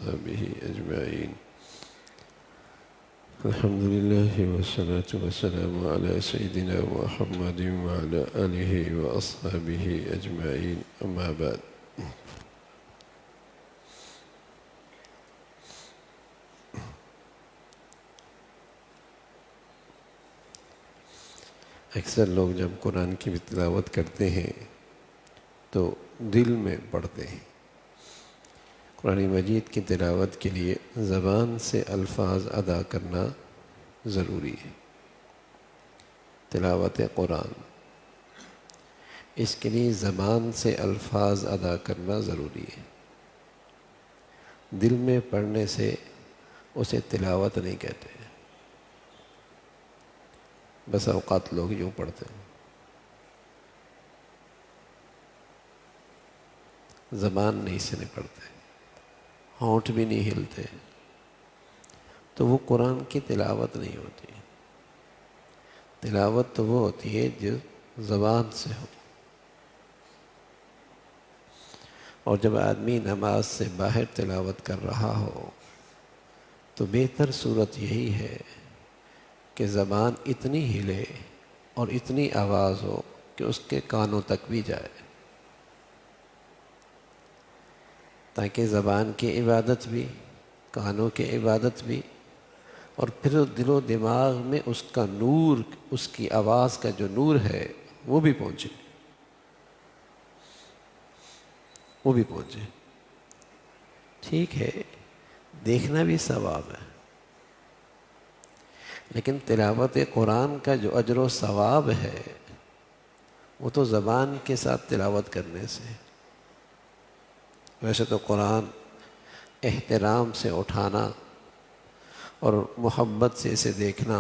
وأصحابه أجمعين. الحمد لله والصلاة والسلام على سيدنا محمد وعلى آله وأصحابه أجمعين. أما بعد، اکثر لوگ جب قرآن کی تلاوت کرتے ہیں تو دل میں پڑھتے ہیں۔ قرآن مجید کی تلاوت کے لیے زبان سے الفاظ ادا کرنا ضروری ہے۔ تلاوت قرآن، اس کے لیے زبان سے الفاظ ادا کرنا ضروری ہے۔ دل میں پڑھنے سے اسے تلاوت نہیں کہتے، بس اوقات لوگ یوں پڑھتے ہیں، زبان نہیں سے نہیں پڑھتے، ہونٹ بھی نہیں ہلتے، تو وہ قرآن کی تلاوت نہیں ہوتی۔ تلاوت تو وہ ہوتی ہے جو زبان سے ہو۔ اور جب آدمی نماز سے باہر تلاوت کر رہا ہو تو بہتر صورت یہی ہے کہ زبان اتنی ہلے اور اتنی آواز ہو کہ اس کے کانوں تک بھی جائے، تاکہ زبان کی عبادت بھی، کانوں کی عبادت بھی، اور پھر دل و دماغ میں اس کا نور، اس کی آواز کا جو نور ہے وہ بھی پہنچے، وہ بھی پہنچے۔ ٹھیک ہے، دیکھنا بھی ثواب ہے، لیکن تلاوت قرآن کا جو اجر و ثواب ہے وہ تو زبان کے ساتھ تلاوت کرنے سے۔ ویسے تو قرآن احترام سے اٹھانا اور محبت سے اسے دیکھنا،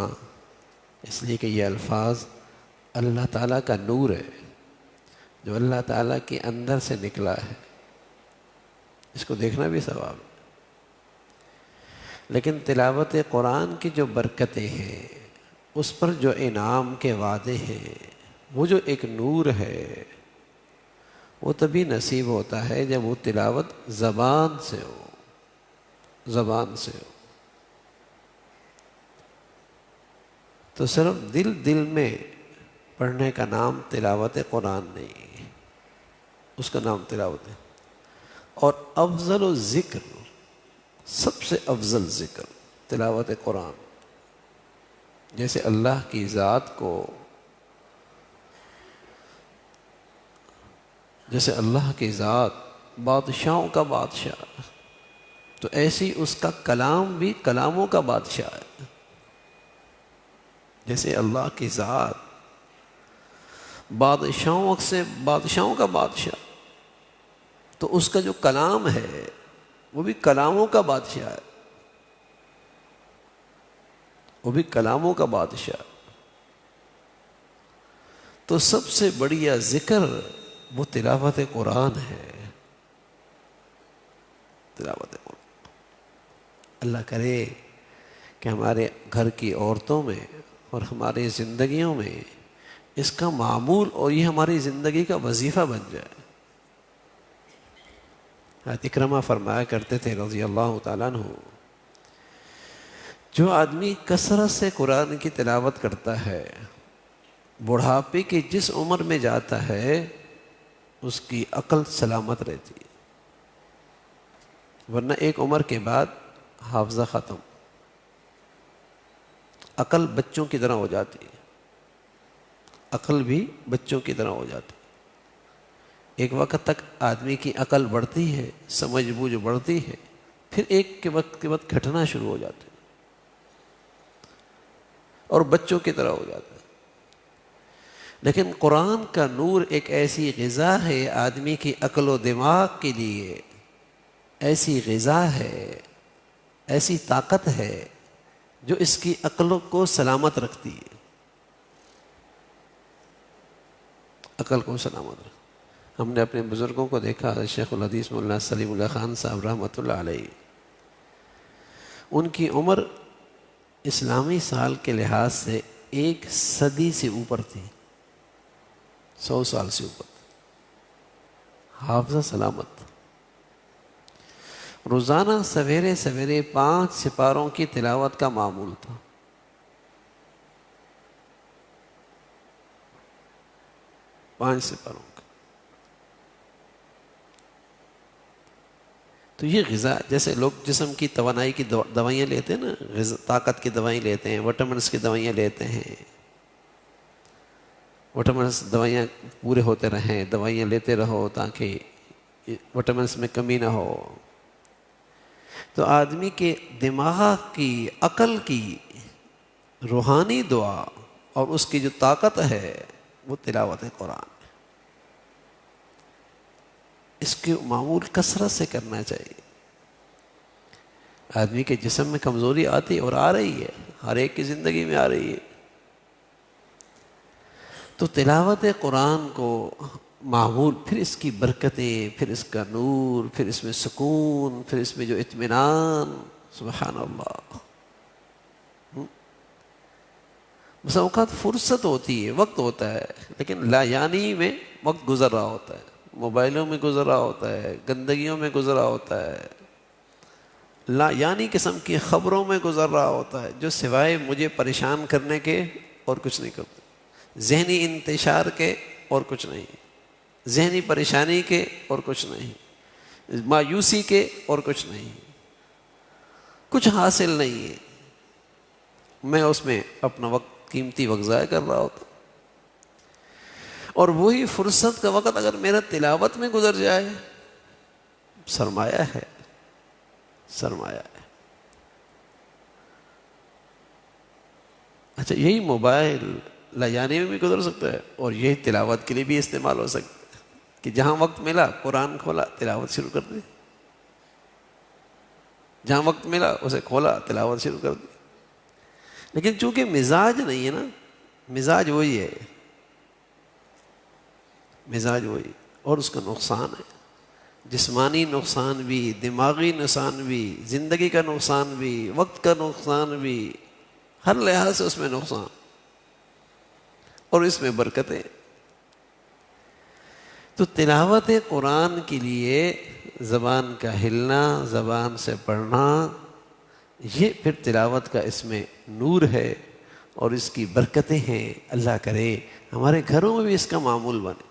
اس لیے کہ یہ الفاظ اللہ تعالیٰ کا نور ہے جو اللہ تعالیٰ کے اندر سے نکلا ہے، اس کو دیکھنا بھی ثواب ہے۔ لیکن تلاوت قرآن کی جو برکتیں ہیں، اس پر جو انعام کے وعدے ہیں، وہ جو ایک نور ہے، وہ تبھی نصیب ہوتا ہے جب وہ تلاوت زبان سے ہو، زبان سے ہو۔ تو صرف دل میں پڑھنے کا نام تلاوت قرآن نہیں، اس کا نام تلاوت ہے۔ اور افضل و ذکر، سب سے افضل ذکر تلاوت قرآن۔ جیسے اللہ کی ذات کو، جیسے اللہ کی ذات بادشاہوں کا بادشاہ، تو ایسی اس کا کلام بھی کلاموں کا بادشاہ ہے۔ جیسے اللہ کی ذات بادشاہوں سے بادشاہوں کا بادشاہ، تو اس کا جو کلام ہے وہ بھی کلاموں کا بادشاہ ہے، وہ بھی کلاموں کا بادشاہ۔ تو سب سے بڑیا ذکر وہ تلاوت قرآن ہے، تلاوت قرآن۔ اللہ کرے کہ ہمارے گھر کی عورتوں میں اور ہماری زندگیوں میں اس کا معمول اور یہ ہماری زندگی کا وظیفہ بن جائے۔ حضرت اکرمہ فرمایا کرتے تھے رضی اللہ تعالیٰ عنہ، جو آدمی کثرت سے قرآن کی تلاوت کرتا ہے، بڑھاپے کی جس عمر میں جاتا ہے اس کی عقل سلامت رہتی ہے، ورنہ ایک عمر کے بعد حافظہ ختم، عقل بچوں کی طرح ہو جاتی ہے، عقل بھی بچوں کی طرح ہو جاتی ہے۔ ایک وقت تک آدمی کی عقل بڑھتی ہے، سمجھ بوجھ بڑھتی ہے، پھر ایک کے وقت گھٹنا شروع ہو جاتے ہیں اور بچوں کی طرح ہو جاتا ہے۔ لیکن قرآن کا نور ایک ایسی غذا ہے آدمی کی عقل و دماغ کے لیے، ایسی غذا ہے، ایسی طاقت ہے جو اس کی عقل کو سلامت رکھتی ہے، عقل کو سلامت رکھتی ہے۔ ہم نے اپنے بزرگوں کو دیکھا، شیخ الحدیث مولانا سلیم اللہ خان صاحب رحمۃ اللہ علیہ، ان کی عمر اسلامی سال کے لحاظ سے 1 صدی سے اوپر تھی، 100 سال سے اوپر، حافظہ سلامت۔ روزانہ سویرے سویرے 5 سپاروں کی تلاوت کا معمول تھا. 5 سپاروں کا. تو یہ غذا، جیسے لوگ جسم کی توانائی کی دوائیاں لیتے ہیں نا، طاقت کی دوائیں لیتے ہیں، وٹامنس کی دوائیاں لیتے ہیں، وٹامنس دوائیاں پورے ہوتے رہیں، دوائیاں لیتے رہو تاکہ وٹامنس میں کمی نہ ہو. تو آدمی کے دماغ کی، عقل کی روحانی دعا اور اس کی جو طاقت ہے وہ تلاوت قرآن. اس کے معمول کثرت سے کرنا چاہیے. آدمی کے جسم میں کمزوری آتی اور آ رہی ہے، ہر ایک کی زندگی میں آ رہی ہے. تو تلاوت قرآن کو معمول، پھر اس کی برکتیں، پھر اس کا نور، پھر اس میں سکون، پھر اس میں جو اطمینان، سبحان اللہ. بس اوقات فرصت ہوتی ہے، وقت ہوتا ہے، لیکن لا یعنی میں وقت گزر رہا ہوتا ہے، موبائلوں میں گزر رہا ہوتا ہے، گندگیوں میں گزر رہا ہوتا ہے، لا یعنی قسم کی خبروں میں گزر رہا ہوتا ہے، جو سوائے مجھے پریشان کرنے کے اور کچھ نہیں کرتے، ذہنی انتشار کے اور کچھ نہیں، ذہنی پریشانی کے اور کچھ نہیں، مایوسی کے اور کچھ نہیں، کچھ حاصل نہیں ہے. میں اس میں اپنا وقت، قیمتی وقت ضائع کر رہا ہوتا. اور وہی فرصت کا وقت اگر میرا تلاوت میں گزر جائے، سرمایہ ہے، سرمایہ ہے. اچھا، یہی موبائل لاجانے میں بھی گزر سکتا ہے اور یہی تلاوت کے لیے بھی استعمال ہو سکتا ہے کہ جہاں وقت ملا قرآن کھولا، تلاوت شروع کر دی، جہاں وقت ملا اسے کھولا، تلاوت شروع کر دی. لیکن چونکہ مزاج نہیں ہے نا، مزاج وہی ہے، مزاج وہی، اور اس کا نقصان ہے، جسمانی نقصان بھی، دماغی نقصان بھی، زندگی کا نقصان بھی، وقت کا نقصان بھی، ہر لحاظ سے اس میں نقصان اور اس میں برکتیں. تو تلاوت قرآن کے لیے زبان کا ہلنا، زبان سے پڑھنا، یہ پھر تلاوت کا اس میں نور ہے اور اس کی برکتیں ہیں. اللہ کرے ہمارے گھروں میں بھی اس کا معمول بنے،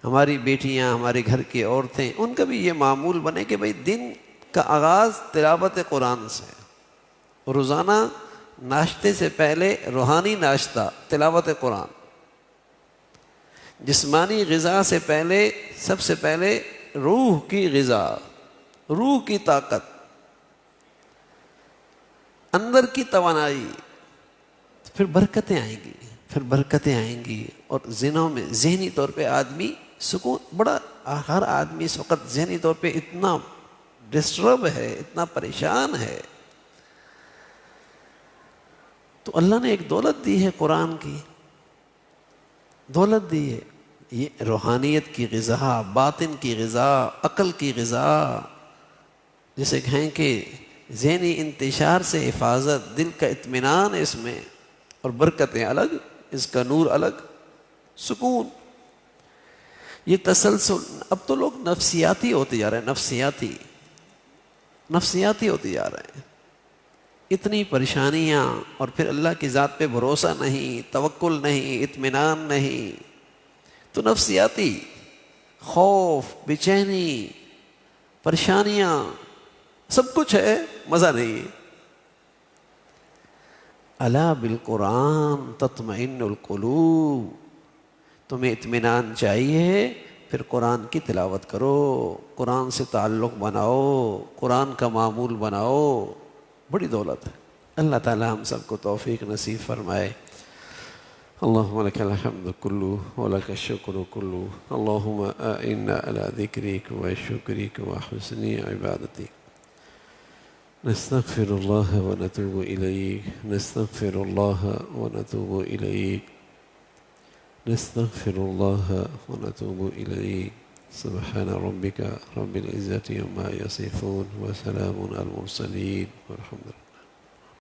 ہماری بیٹیاں، ہمارے گھر کی عورتیں، ان کا بھی یہ معمول بنے کہ بھئی دن کا آغاز تلاوت قرآن سے. روزانہ ناشتے سے پہلے روحانی ناشتہ تلاوت قرآن، جسمانی غذا سے پہلے سب سے پہلے روح کی غذا، روح کی طاقت، اندر کی توانائی، پھر برکتیں آئیں گی، پھر برکتیں آئیں گی. اور ذہنوں میں، ذہنی طور پہ آدمی سکون، بڑا ہر آدمی اس وقت ذہنی طور پہ اتنا ڈسٹرب ہے، اتنا پریشان ہے. تو اللہ نے ایک دولت دی ہے، قرآن کی دولت دی ہے، یہ روحانیت کی غذا، باطن کی غذا، عقل کی غذا، جسے کہیں کہ ذہنی انتشار سے حفاظت، دل کا اطمینان اس میں، اور برکتیں الگ، اس کا نور الگ، سکون. یہ تسلسل. اب تو لوگ نفسیاتی ہوتے جا رہے ہیں، نفسیاتی ہوتے جا رہے ہیں. اتنی پریشانیاں، اور پھر اللہ کی ذات پہ بھروسہ نہیں، توکل نہیں، اطمینان نہیں. تو نفسیاتی خوف، بے چینی، پریشانیاں، سب کچھ ہے، مزہ نہیں. الا بالقرآن تطمئن القلوب. تمہیں اطمینان چاہیے، پھر قرآن کی تلاوت کرو، قرآن سے تعلق بناؤ، قرآن کا معمول بناؤ. بڑی دولت ہے. اللہ تعالی ہم سب کو توفیق نصیب فرمائے. اللهم لك الحمد كله ولك الشكر كله. اللهم أعنا على ذكرك وشكرك وحسن عبادتك. نستغفر الله ونتوب إليك، نستغفر الله ونتوب إليك، نستغفر الله ونتوب إليك. سبحان ربك رب العزة عما يصفون وسلام على المرسلين والحمد لله.